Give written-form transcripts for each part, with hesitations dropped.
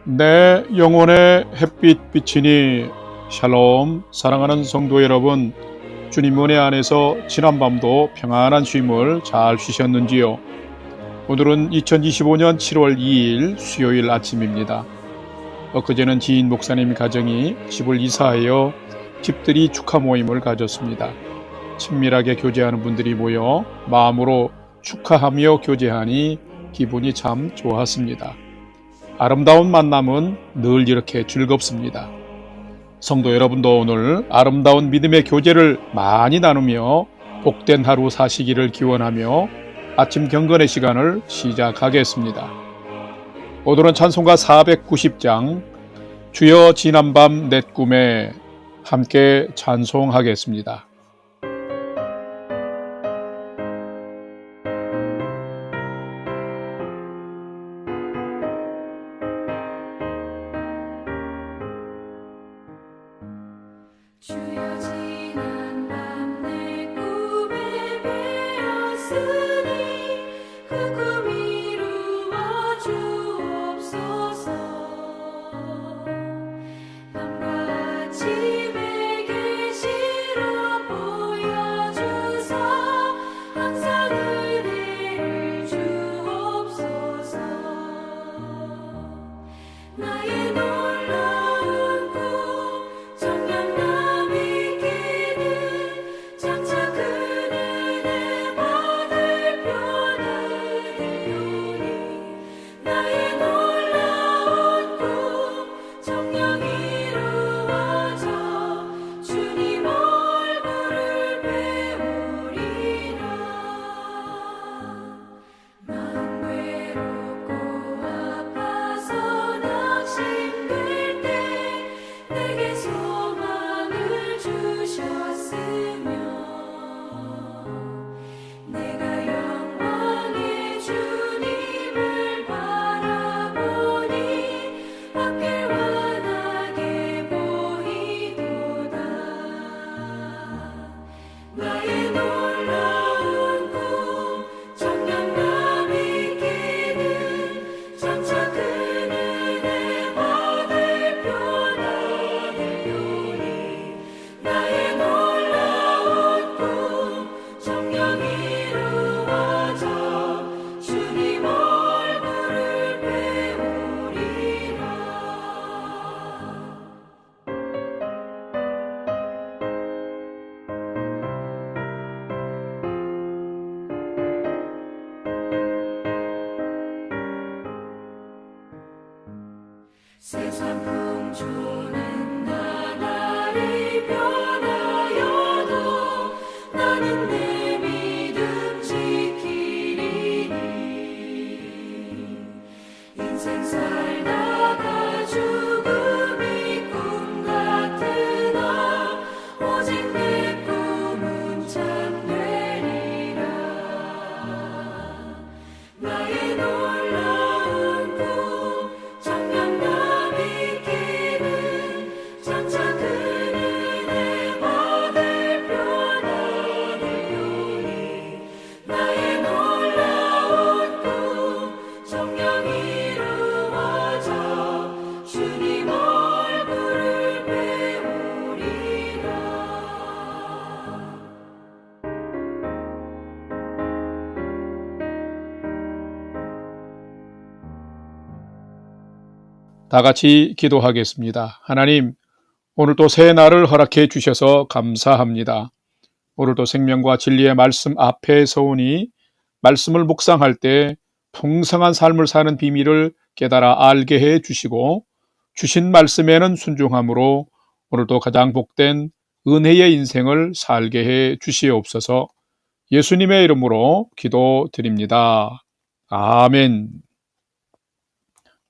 내 영혼의 햇빛 비치니 샬롬. 사랑하는 성도 여러분, 주님 은혜 안에서 지난밤도 평안한 쉼을 잘 쉬셨는지요? 오늘은 2025년 7월 2일 수요일 아침입니다. 엊그제는 지인 목사님 가정이 집을 이사하여 집들이 축하 모임을 가졌습니다. 친밀하게 교제하는 분들이 모여 마음으로 축하하며 교제하니 기분이 참 좋았습니다. 아름다운 만남은 늘 이렇게 즐겁습니다. 성도 여러분도 오늘 아름다운 믿음의 교제를 많이 나누며 복된 하루 사시기를 기원하며 아침 경건의 시간을 시작하겠습니다. 오늘은 찬송가 490장 주여 지난밤 내 꿈에 함께 찬송하겠습니다. 주여 지난 밤 내 꿈에 배었으니 그 꿈 이루어 주옵소서. 밤과 아침의 계시로 보여주사 항상 은혜를 주옵소서. 나의 놀라운 꿈 장차 그 은혜 받을 표는 되오니 나의 놀라운 꿈 정녕 이루어져 주님 얼굴을 배우리라. 마음 외롭고 아파서 낙심될 때 내게 소망을 주셨으며 내가 영광의 주님을 바라보니 앞길 환하게 보이도다. 나의 놀라운 꿈 정녕 나 믿기는 장차 그 은혜 받을 표나 되오니 나의 놀라운 꿈 정녕 이루어져 주님 얼굴을 배우리라. 세상 풍조는 나날이 변하여도 나는 내 믿음 지키리니. 인생 살다가 죽음이 꿈 같으나 오직 내 꿈은 참되리라. 나의 놀라운 꿈 정녕 나 믿기는 장차 그 은혜 받을 표나 되오니 나의 놀라운 꿈 정녕 이루어져 주님 얼굴을 배우리라. 다 같이 기도하겠습니다. 하나님, 오늘도 새 날을 허락해 주셔서 감사합니다. 오늘도 생명과 진리의 말씀 앞에 서오니 말씀을 묵상할 때 풍성한 삶을 사는 비밀을 깨달아 알게 해 주시고 주신 말씀에는 순종함으로 오늘도 가장 복된 은혜의 인생을 살게 해 주시옵소서. 예수님의 이름으로 기도드립니다. 아멘.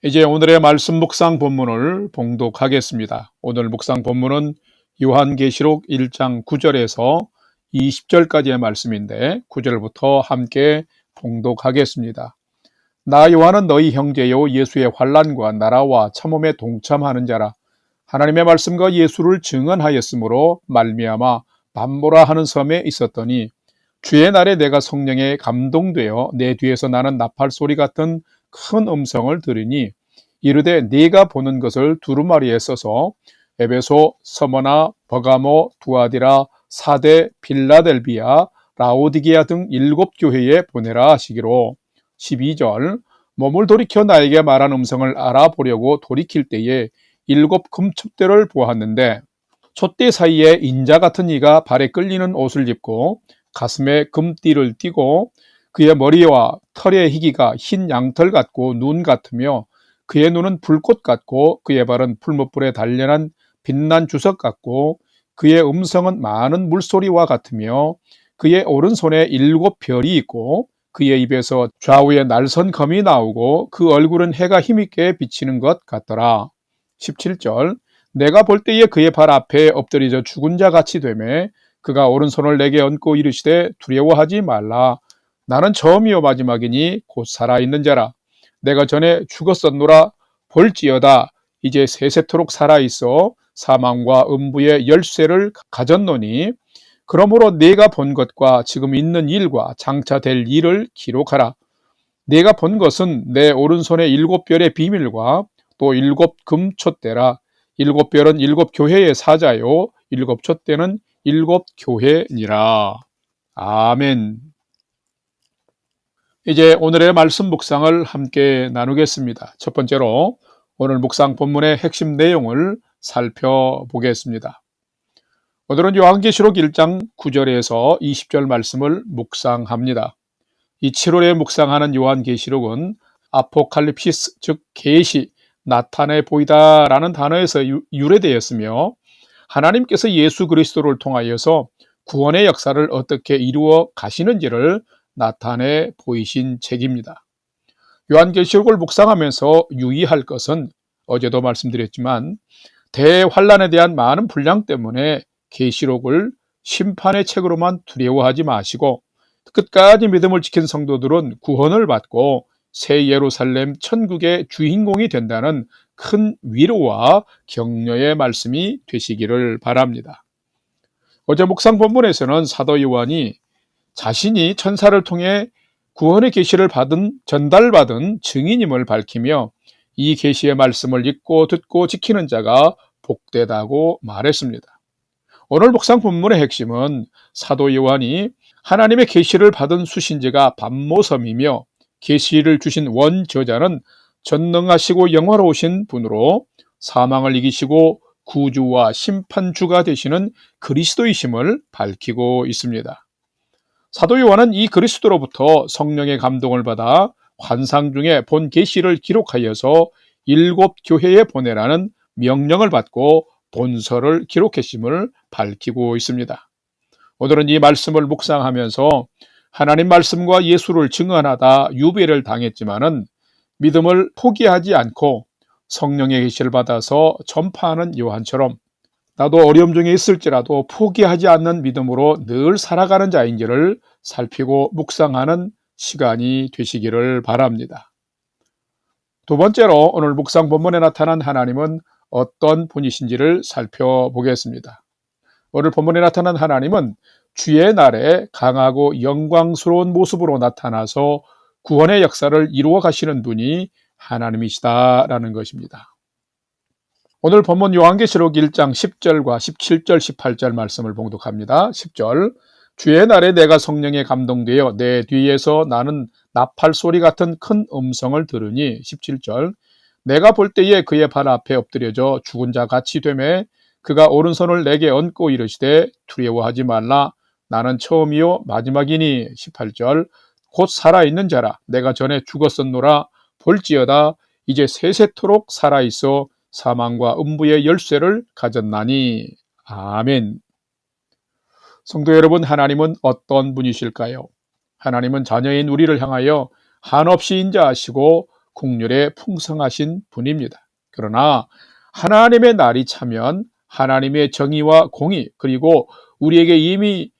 이제 오늘의 말씀 묵상 본문을 봉독하겠습니다. 오늘 묵상 본문은 요한계시록 1장 9절에서 20절까지의 말씀인데 9절부터 함께 봉독하겠습니다. 나 요한은 너희 형제요 예수의 환난과 나라와 참음에 동참하는 자라. 하나님의 말씀과 예수를 증언하였으므로 말미암아 밤보라 하는 섬에 있었더니 주의 날에 내가 성령에 감동되어 내 뒤에서 나는 나팔 소리 같은 큰 음성을 들으니 이르되 네가 보는 것을 두루마리에 써서 에베소, 서머나, 버가모, 두아디라, 사대, 빌라델비아, 라오디게아 등 7교회에 보내라 하시기로 12절 몸을 돌이켜 나에게 말한 음성을 알아보려고 돌이킬 때에 7 금촛대를 보았는데 촛대 사이에 인자 같은 이가 발에 끌리는 옷을 입고 가슴에 금띠를 띠고 그의 머리와 털의 희기가 흰 양털 같고 눈 같으며 그의 눈은 불꽃 같고 그의 발은 풀무불에 단련한 빛난 주석 같고 그의 음성은 많은 물소리와 같으며 그의 오른손에 7 별이 있고 그의 입에서 좌우에 날선 검이 나오고 그 얼굴은 해가 힘있게 비치는 것 같더라. 17절 내가 볼 때에 그의 발 앞에 엎드려져 죽은 자 같이 되매 그가 오른손을 내게 얹고 이르시되 두려워하지 말라. 나는 처음이요 마지막이니 곧 살아있는 자라. 내가 전에 죽었었노라. 볼지어다 이제 세세토록 살아있어 사망과 음부의 열쇠를 가졌노니 그러므로 네가 본 것과 지금 있는 일과 장차 될 일을 기록하라. 네가 본 것은 내 오른손의 7 별의 비밀과 또 7 금촛대라. 7 별은 7 교회의 사자요 7 촛대는 7 교회니라. 아멘. 이제 오늘의 말씀 묵상을 함께 나누겠습니다. 첫 번째로 오늘 묵상 본문의 핵심 내용을 살펴보겠습니다. 오늘은 요한계시록 1장 9절에서 20절 말씀을 묵상합니다. 이 7월에 묵상하는 요한계시록은 아포칼립시스 즉 계시, 나타내 보이다라는 단어에서 유래되었으며 하나님께서 예수 그리스도를 통하여서 구원의 역사를 어떻게 이루어 가시는지를 나타내 보이신 책입니다. 요한계시록을 묵상하면서 유의할 것은 어제도 말씀드렸지만 대환란에 대한 많은 분량 때문에 계시록을 심판의 책으로만 두려워하지 마시고 끝까지 믿음을 지킨 성도들은 구원을 받고 새 예루살렘 천국의 주인공이 된다는 큰 위로와 격려의 말씀이 되시기를 바랍니다. 어제 묵상 본문에서는 사도 요한이 자신이 천사를 통해 구원의 계시를 전달받은 증인임을 밝히며 이 계시의 말씀을 읽고 듣고 지키는 자가 복되다고 말했습니다. 오늘 묵상 본문의 핵심은 사도 요한이 하나님의 계시를 받은 수신제가 밤모섬이며 계시를 주신 원저자는 전능하시고 영화로우신 분으로 사망을 이기시고 구주와 심판주가 되시는 그리스도이심을 밝히고 있습니다. 사도 요한은 이 그리스도로부터 성령의 감동을 받아 환상 중에 본 계시를 기록하여서 7 교회에 보내라는 명령을 받고 본서를 기록했음을 밝히고 있습니다. 오늘은 이 말씀을 묵상하면서 하나님 말씀과 예수를 증언하다 유배를 당했지만은 믿음을 포기하지 않고 성령의 계시를 받아서 전파하는 요한처럼 나도 어려움 중에 있을지라도 포기하지 않는 믿음으로 늘 살아가는 자인지를 살피고 묵상하는 시간이 되시기를 바랍니다. 두 번째로 오늘 묵상 본문에 나타난 하나님은 어떤 분이신지를 살펴보겠습니다. 오늘 본문에 나타난 하나님은 주의 날에 강하고 영광스러운 모습으로 나타나서 구원의 역사를 이루어 가시는 분이 하나님이시다라는 것입니다. 오늘 본문 요한계시록 1장 10절과 17절, 18절 말씀을 봉독합니다. 10절 주의 날에 내가 성령에 감동되어 내 뒤에서 나는 나팔 소리 같은 큰 음성을 들으니 17절 내가 볼 때에 그의 발 앞에 엎드려져 죽은 자 같이 되매 그가 오른손을 내게 얹고 이르시되 두려워하지 말라 나는 처음이요 마지막이니 18절 곧 살아있는 자라 내가 전에 죽었었노라 볼지어다 이제 세세토록 살아있어 사망과 음부의 열쇠를 가졌나니 아멘. 성도 여러분, 하나님은 어떤 분이실까요? 하나님은 자녀인 우리를 향하여 한없이 인자하시고 국률에 풍성하신 분입니다. 그러나 하나님의 날이 차면 하나님의 정의와 공의 그리고 우리에게 이미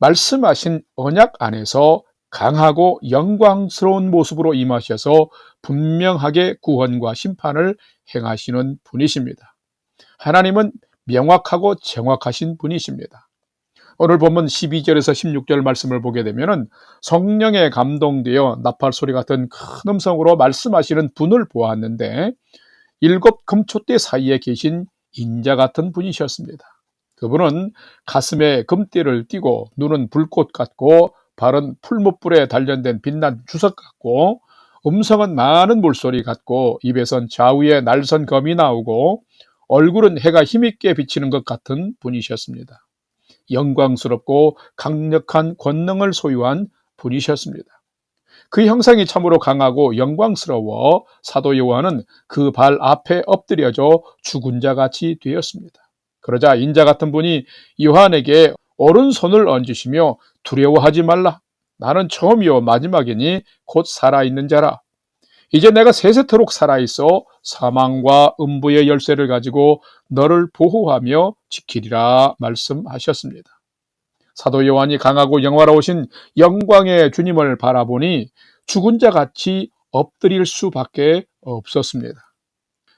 말씀하신 언약 안에서 강하고 영광스러운 모습으로 임하셔서 분명하게 구원과 심판을 행하시는 분이십니다. 하나님은 명확하고 정확하신 분이십니다. 오늘 본문 12절에서 16절 말씀을 보게 되면 성령에 감동되어 나팔 소리 같은 큰 음성으로 말씀하시는 분을 보았는데 일곱 금촛대 사이에 계신 인자 같은 분이셨습니다. 그분은 가슴에 금띠를 띠고 눈은 불꽃 같고 발은 풀무불에 단련된 빛난 주석 같고 음성은 많은 물소리 같고 입에선 좌우에 날선 검이 나오고 얼굴은 해가 힘있게 비치는 것 같은 분이셨습니다. 영광스럽고 강력한 권능을 소유한 분이셨습니다. 그 형상이 참으로 강하고 영광스러워 사도 요한은 그 발 앞에 엎드려져 죽은 자 같이 되었습니다. 그러자 인자 같은 분이 요한에게 오른손을 얹으시며 두려워하지 말라. 나는 처음이요 마지막이니 곧 살아있는 자라. 이제 내가 세세토록 살아있어 사망과 음부의 열쇠를 가지고 너를 보호하며 지키리라 말씀하셨습니다. 사도 요한이 강하고 영화로우신 영광의 주님을 바라보니 죽은 자 같이 엎드릴 수밖에 없었습니다.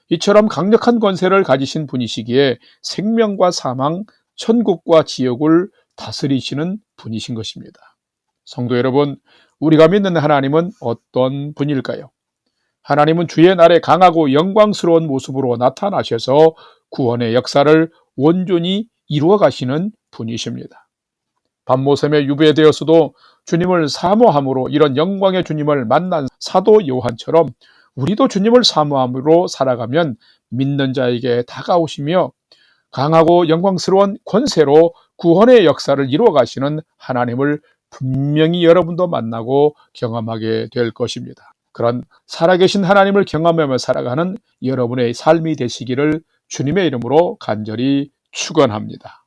이처럼 강력한 권세를 가지신 분이시기에 생명과 사망, 천국과 지옥을 다스리시는 분이신 것입니다. 성도 여러분, 우리가 믿는 하나님은 어떤 분일까요? 하나님은 주의 날에 강하고 영광스러운 모습으로 나타나셔서 구원의 역사를 온전히 이루어 가시는 분이십니다. 밤모섬에 유배되었어도 주님을 사모함으로 이런 영광의 주님을 만난 사도 요한처럼 우리도 주님을 사모함으로 살아가면 믿는 자에게 다가오시며 강하고 영광스러운 권세로 구원의 역사를 이루어 가시는 하나님을 분명히 여러분도 만나고 경험하게 될 것입니다. 그런 살아계신 하나님을 경험하며 살아가는 여러분의 삶이 되시기를 주님의 이름으로 간절히 축원합니다.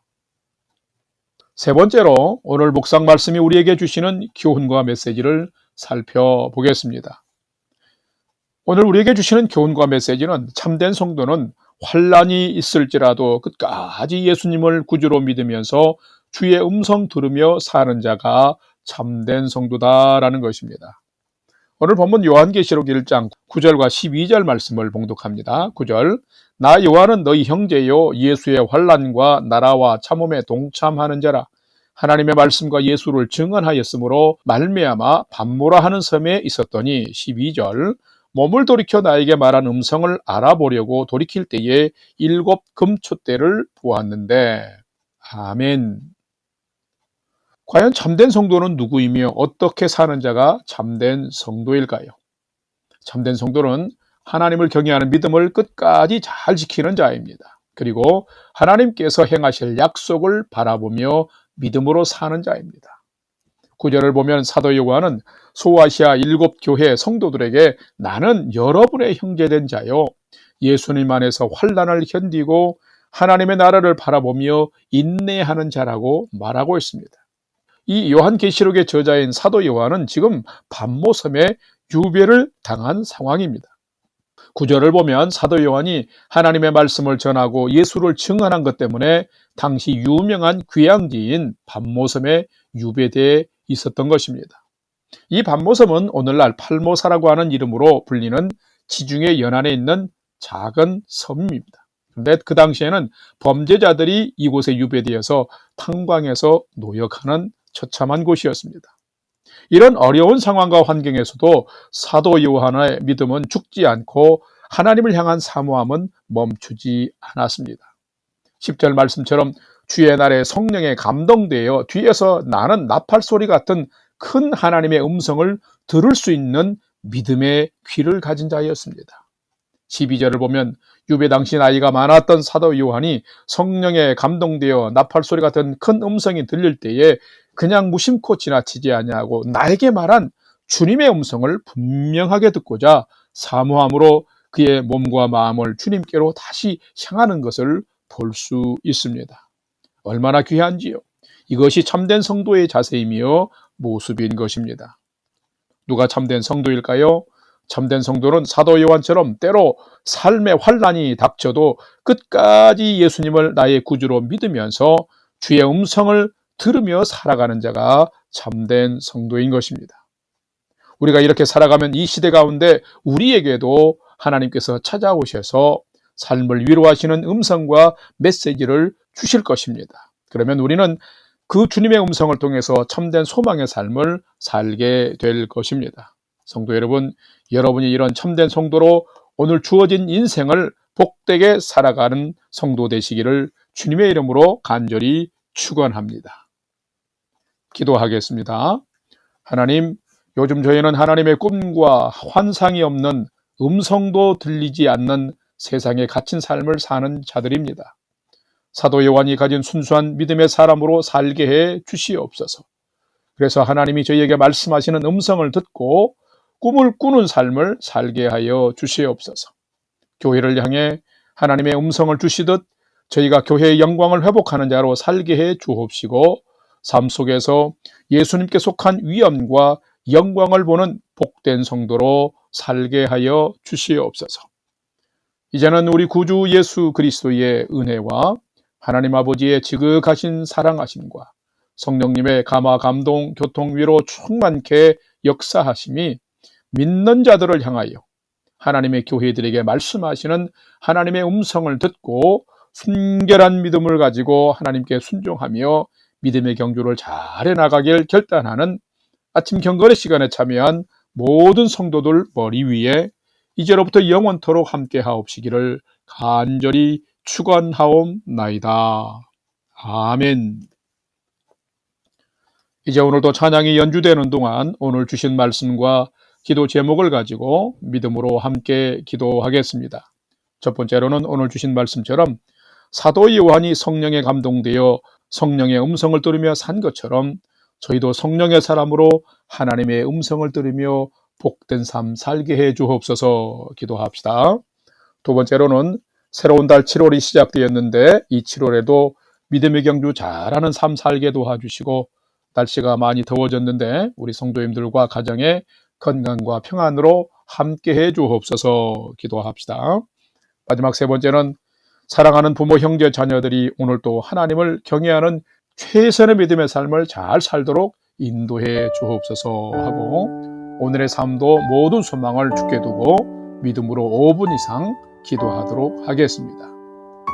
세 번째로 오늘 묵상 말씀이 우리에게 주시는 교훈과 메시지를 살펴보겠습니다. 오늘 우리에게 주시는 교훈과 메시지는 참된 성도는 환난이 있을지라도 끝까지 예수님을 구주로 믿으면서 주의 음성 들으며 사는 자가 참된 성도다라는 것입니다. 오늘 본문 요한계시록 1장 9절과 12절 말씀을 봉독합니다. 9절, 나 요한은 너희 형제요 예수의 환난과 나라와 참음에 동참하는 자라. 하나님의 말씀과 예수를 증언하였으므로 말미암아 밤모라 하는 섬에 있었더니 12절, 몸을 돌이켜 나에게 말한 음성을 알아보려고 돌이킬 때에 7 금촛대를 보았는데. 아멘. 과연 참된 성도는 누구이며 어떻게 사는 자가 참된 성도일까요? 참된 성도는 하나님을 경외하는 믿음을 끝까지 잘 지키는 자입니다. 그리고 하나님께서 행하실 약속을 바라보며 믿음으로 사는 자입니다. 9절을 보면 사도 요한은 소아시아 7 교회 성도들에게 나는 여러분의 형제된 자요 예수님 안에서 환난을 견디고 하나님의 나라를 바라보며 인내하는 자라고 말하고 있습니다. 이 요한계시록의 저자인 사도 요한은 지금 밤모섬에 유배를 당한 상황입니다. 9절을 보면 사도 요한이 하나님의 말씀을 전하고 예수를 증언한 것 때문에 당시 유명한 귀향지인 밤모섬에 유배되어 있었던 것입니다. 이 밤모섬은 오늘날 팔모사라고 하는 이름으로 불리는 지중해 연안에 있는 작은 섬입니다. 그런데 그 당시에는 범죄자들이 이곳에 유배되어서 탄광에서 노역하는 처참한 곳이었습니다. 이런 어려운 상황과 환경에서도 사도 요한의 믿음은 죽지 않고 하나님을 향한 사모함은 멈추지 않았습니다. 10절 말씀처럼 주의 날에 성령에 감동되어 뒤에서 나는 나팔 소리 같은 큰 하나님의 음성을 들을 수 있는 믿음의 귀를 가진 자였습니다. 12절을 보면 유배 당시 나이가 많았던 사도 요한이 성령에 감동되어 나팔 소리 같은 큰 음성이 들릴 때에 그냥 무심코 지나치지 아니하고 나에게 말한 주님의 음성을 분명하게 듣고자 사모함으로 그의 몸과 마음을 주님께로 다시 향하는 것을 볼 수 있습니다. 얼마나 귀한지요. 이것이 참된 성도의 자세이며 모습인 것입니다. 누가 참된 성도일까요? 참된 성도는 사도 요한처럼 때로 삶의 환난이 닥쳐도 끝까지 예수님을 나의 구주로 믿으면서 주의 음성을 들으며 살아가는 자가 참된 성도인 것입니다. 우리가 이렇게 살아가면 이 시대 가운데 우리에게도 하나님께서 찾아오셔서 삶을 위로하시는 음성과 메시지를 주실 것입니다. 그러면 우리는 그 주님의 음성을 통해서 참된 소망의 삶을 살게 될 것입니다. 성도 여러분, 여러분이 이런 참된 성도로 오늘 주어진 인생을 복되게 살아가는 성도 되시기를 주님의 이름으로 간절히 축원합니다. 기도하겠습니다. 하나님, 요즘 저희는 하나님의 꿈과 환상이 없는, 음성도 들리지 않는 세상에 갇힌 삶을 사는 자들입니다. 사도 요한이 가진 순수한 믿음의 사람으로 살게 해 주시옵소서. 그래서 하나님이 저희에게 말씀하시는 음성을 듣고 꿈을 꾸는 삶을 살게 하여 주시옵소서. 교회를 향해 하나님의 음성을 주시듯 저희가 교회의 영광을 회복하는 자로 살게 해 주옵시고, 삶 속에서 예수님께 속한 위엄과 영광을 보는 복된 성도로 살게 하여 주시옵소서. 이제는 우리 구주 예수 그리스도의 은혜와 하나님 아버지의 지극하신 사랑하심과 성령님의 감화 감동 교통 위로 충만케 역사하심이 믿는 자들을 향하여 하나님의 교회들에게 말씀하시는 하나님의 음성을 듣고 순결한 믿음을 가지고 하나님께 순종하며 믿음의 경주를 잘 해나가길 결단하는 아침 경건의 시간에 참여한 모든 성도들 머리 위에 이제로부터 영원토록 함께 하옵시기를 간절히 축원하옵나이다. 아멘. 이제 오늘도 찬양이 연주되는 동안 오늘 주신 말씀과 기도 제목을 가지고 믿음으로 함께 기도하겠습니다. 첫 번째로는 오늘 주신 말씀처럼 사도 요한이 성령에 감동되어 성령의 음성을 들으며 산 것처럼 저희도 성령의 사람으로 하나님의 음성을 들으며 복된 삶 살게 해 주옵소서. 기도합시다. 두 번째로는 새로운 달 7월이 시작되었는데 이 7월에도 믿음의 경주 잘하는 삶 살게 도와주시고, 날씨가 많이 더워졌는데 우리 성도님들과 가정의 건강과 평안으로 함께 해 주옵소서. 기도합시다. 마지막 세 번째는 사랑하는 부모, 형제, 자녀들이 오늘 또 하나님을 경외하는 최선의 믿음의 삶을 잘 살도록 인도해 주옵소서 하고, 오늘의 삶도 모든 소망을 주께 두고 믿음으로 5분 이상 기도하도록 하겠습니다.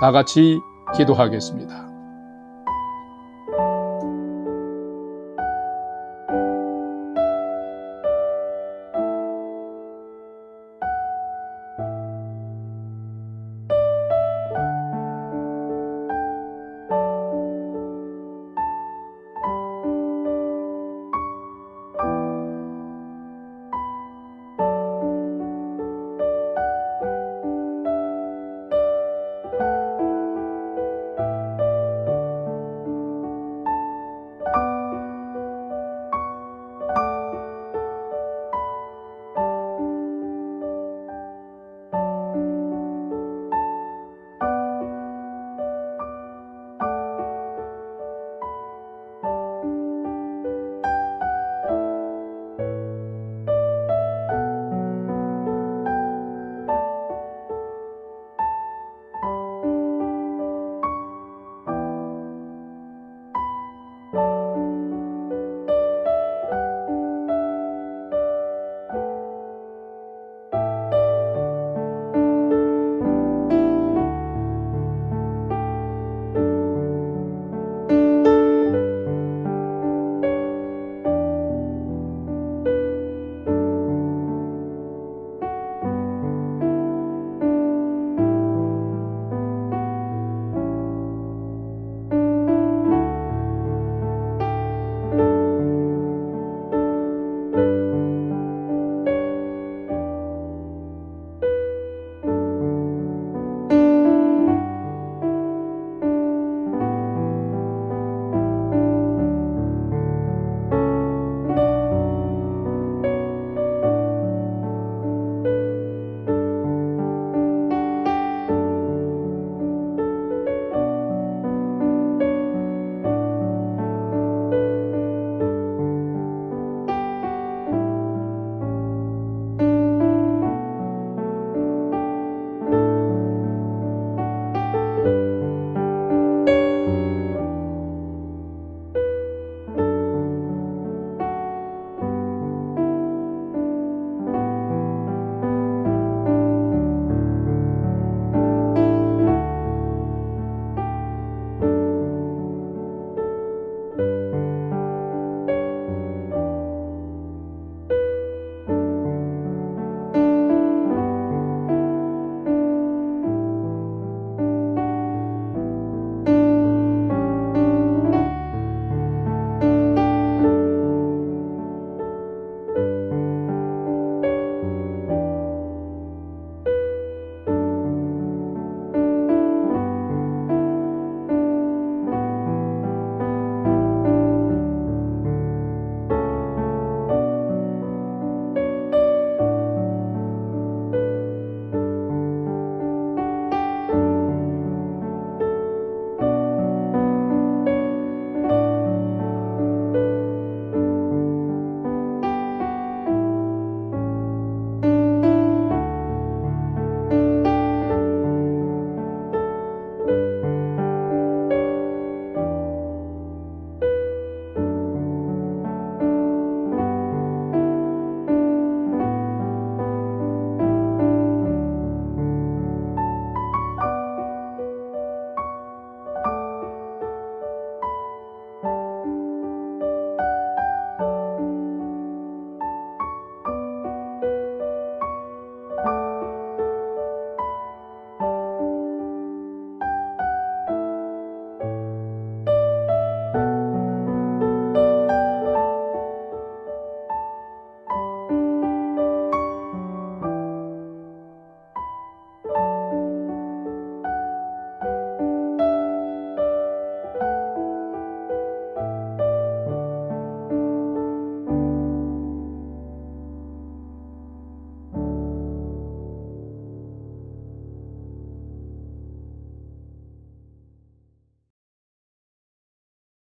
다 같이 기도하겠습니다.